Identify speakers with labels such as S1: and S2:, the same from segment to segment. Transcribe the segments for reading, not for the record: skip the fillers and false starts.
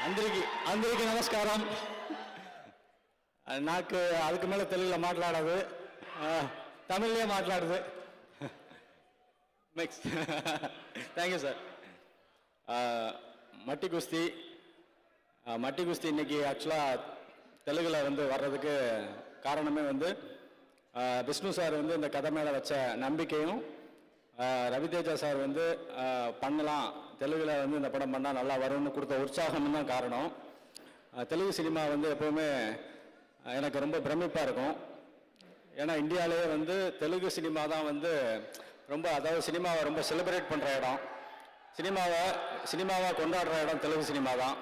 S1: అందరికీ నమస్కారం. నాకు அதுக்கு மேல தெலுங்குல మాట్లాడదు, தமிழ்லயே మాట్లాடுது. நெக்ஸ்ட். Thank you sir. மட்டி குஸ்தி இன்னைக்கு ஆக்சுவலா தெலுங்குல வந்து வர்றதுக்கு காரணமே வந்து விஷ்ணு சார் வந்து இந்த கதை மேல வச்ச நம்பிக்கையும், ரவிதேஜா சார் வந்து பண்ணலாம், தெலுங்குல வந்து இந்த படம் பண்ணால் நல்லா வரும்னு கொடுத்த உற்சாகம் தான் காரணம். தெலுங்கு சினிமா வந்து எப்போவுமே எனக்கு ரொம்ப பிரமிப்பாக இருக்கும். ஏன்னா இந்தியாவிலே வந்து தெலுங்கு சினிமா தான் வந்து ரொம்ப, அதாவது சினிமாவை ரொம்ப செலிப்ரேட் பண்ணுற இடம், சினிமாவை கொண்டாடுற இடம் தெலுங்கு சினிமா தான்.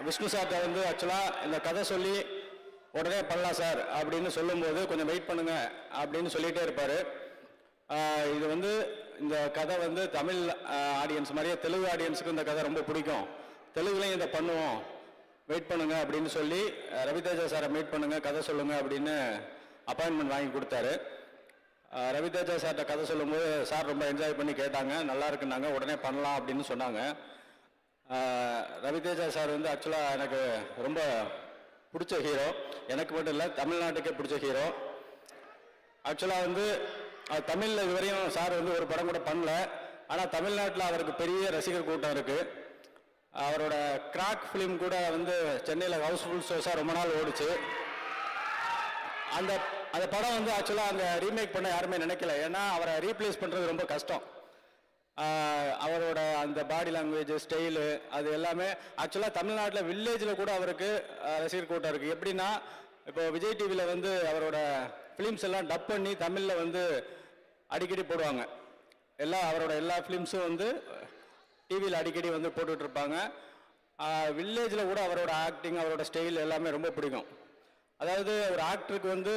S1: விஷ்ணு சார்கிட்ட வந்து ஆக்சுவலாக இந்த கதை சொல்லி உடனே பண்ணலாம் சார் அப்படின்னு சொல்லும்போது கொஞ்சம் வெயிட் பண்ணுங்க அப்படின்னு சொல்லிகிட்டே இருப்பார். இது வந்து இந்த கதை வந்து தமிழ் ஆடியன்ஸ் மாதிரியே தெலுங்கு ஆடியன்ஸுக்கு இந்த கதை ரொம்ப பிடிக்கும், தெலுங்குலையும் இதை பண்ணுவோம், வெயிட் பண்ணுங்க அப்படின்னு சொல்லி ரவிதேஜா சாரை மீட் பண்ணுங்க, கதை சொல்லுங்க அப்படின்னு அப்பாயின்மெண்ட் வாங்கி கொடுத்தாரு. ரவிதேஜா சார்கிட்ட கதை சொல்லும்போது சார் ரொம்ப என்ஜாய் பண்ணி கேட்டாங்க, நல்லா இருக்குன்னாங்க, உடனே பண்ணலாம் அப்படின்னு சொன்னாங்க. ரவிதேஜா சார் வந்து ஆக்சுவலாக எனக்கு ரொம்ப பிடிச்ச ஹீரோ, எனக்கு மட்டும் இல்லை தமிழ்நாட்டுக்கே பிடிச்ச ஹீரோ. ஆக்சுவலாக வந்து தமிழில் இதுவரையும் சார் வந்து ஒரு படம் கூட பண்ணல, ஆனால் தமிழ்நாட்டில் அவருக்கு பெரிய ரசிகர் கூட்டம் இருக்குது. அவரோட கிராக் ஃபிலிம் கூட வந்து சென்னையில் ஹவுஸ்ஃபுல் ஷோஸாக ரொம்ப நாள் ஓடிச்சு. அந்த படம் வந்து ஆக்சுவலாக அங்கே ரீமேக் பண்ண யாருமே நினைக்கல, ஏன்னா அவரை ரீப்ளேஸ் பண்ணுறது ரொம்ப கஷ்டம். அவரோட அந்த பாடி லாங்குவேஜ், ஸ்டைலு, அது எல்லாமே ஆக்சுவலாக தமிழ்நாட்டில் வில்லேஜில் கூட அவருக்கு ரசிகர் கூட்டம் இருக்குது. எப்படின்னா இப்போ விஜய் டிவியில் வந்து அவரோட ஃபிலிம்ஸ் எல்லாம் டப் பண்ணி தமிழில் வந்து அடிக்கடி போடுவாங்க. அவரோட எல்லா ஃபிலிம்ஸும் வந்து டிவியில் அடிக்கடி வந்து போட்டுட்ருப்பாங்க. வில்லேஜில் கூட அவரோட ஆக்டிங், அவரோட ஸ்டைல் எல்லாமே ரொம்ப பிடிக்கும். அதாவது ஒரு ஆக்டருக்கு வந்து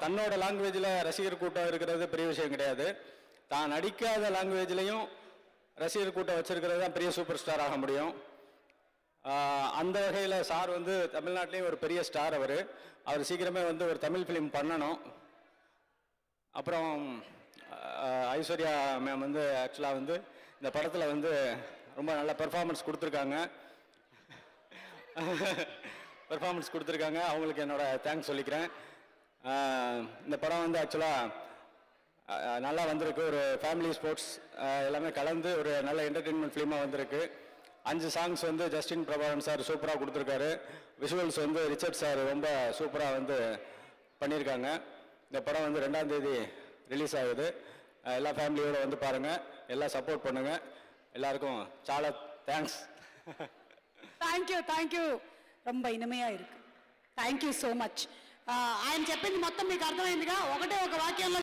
S1: தன்னோட லாங்குவேஜில் ரசிகர் கூட்டம் இருக்கிறது பெரிய விஷயம் கிடையாது, தான் நடிக்காத லாங்குவேஜ்லேயும் ரசிகர் கூட்டம் வச்சிருக்கிறது தான் பெரிய சூப்பர் ஸ்டார் ஆக முடியும். அந்த வகையில் சார் வந்து தமிழ்நாட்டிலையும் ஒரு பெரிய ஸ்டார். அவர் சீக்கிரமே வந்து ஒரு தமிழ் ஃபிலிம் பண்ணணும். அப்புறம் ஐஸ்வர்யா மேம் வந்து ஆக்சுவலாக வந்து இந்த படத்தில் வந்து ரொம்ப நல்ல பெர்ஃபார்மன்ஸ் கொடுத்துருக்காங்க. அவங்களுக்கு என்னோட தேங்க்ஸ் சொல்லிக்கிறேன். இந்த படம் வந்து ஆக்சுவலாக நல்லா வந்திருக்கு, ஒரு ஃபேமிலி ஸ்போர்ட்ஸ் எல்லாமே கலந்து ஒரு நல்ல என்டர்டெயின்மெண்ட் ஃபிலிமாக வந்திருக்கு. 5 சாங்ஸ் வந்து ஜஸ்டின் பிரபாகரன் சார் சூப்பராக கொடுத்துருக்காரு. விஷுவல்ஸ் வந்து ரிச்சர்ட் சார் ரொம்ப சூப்பராக வந்து பண்ணியிருக்காங்க. இந்த படம் வந்து 2ஆம் தேதி ரிலீஸ் ஆகுது. எல்லா ஃபேமிலியோடு வந்து பாருங்கள், எல்லாம் சப்போர்ட் பண்ணுங்கள். எல்லாருக்கும் చాలా థ్యాంక్స్.
S2: థ్యాంక్ యూ ரொம்ப ఇనమయా இருக்கு. Thank you so much. ఆయన చెప్పింది మొత్తం మీకు అర్థమైందిగా. ఒకటే ఒక వాక్యంలో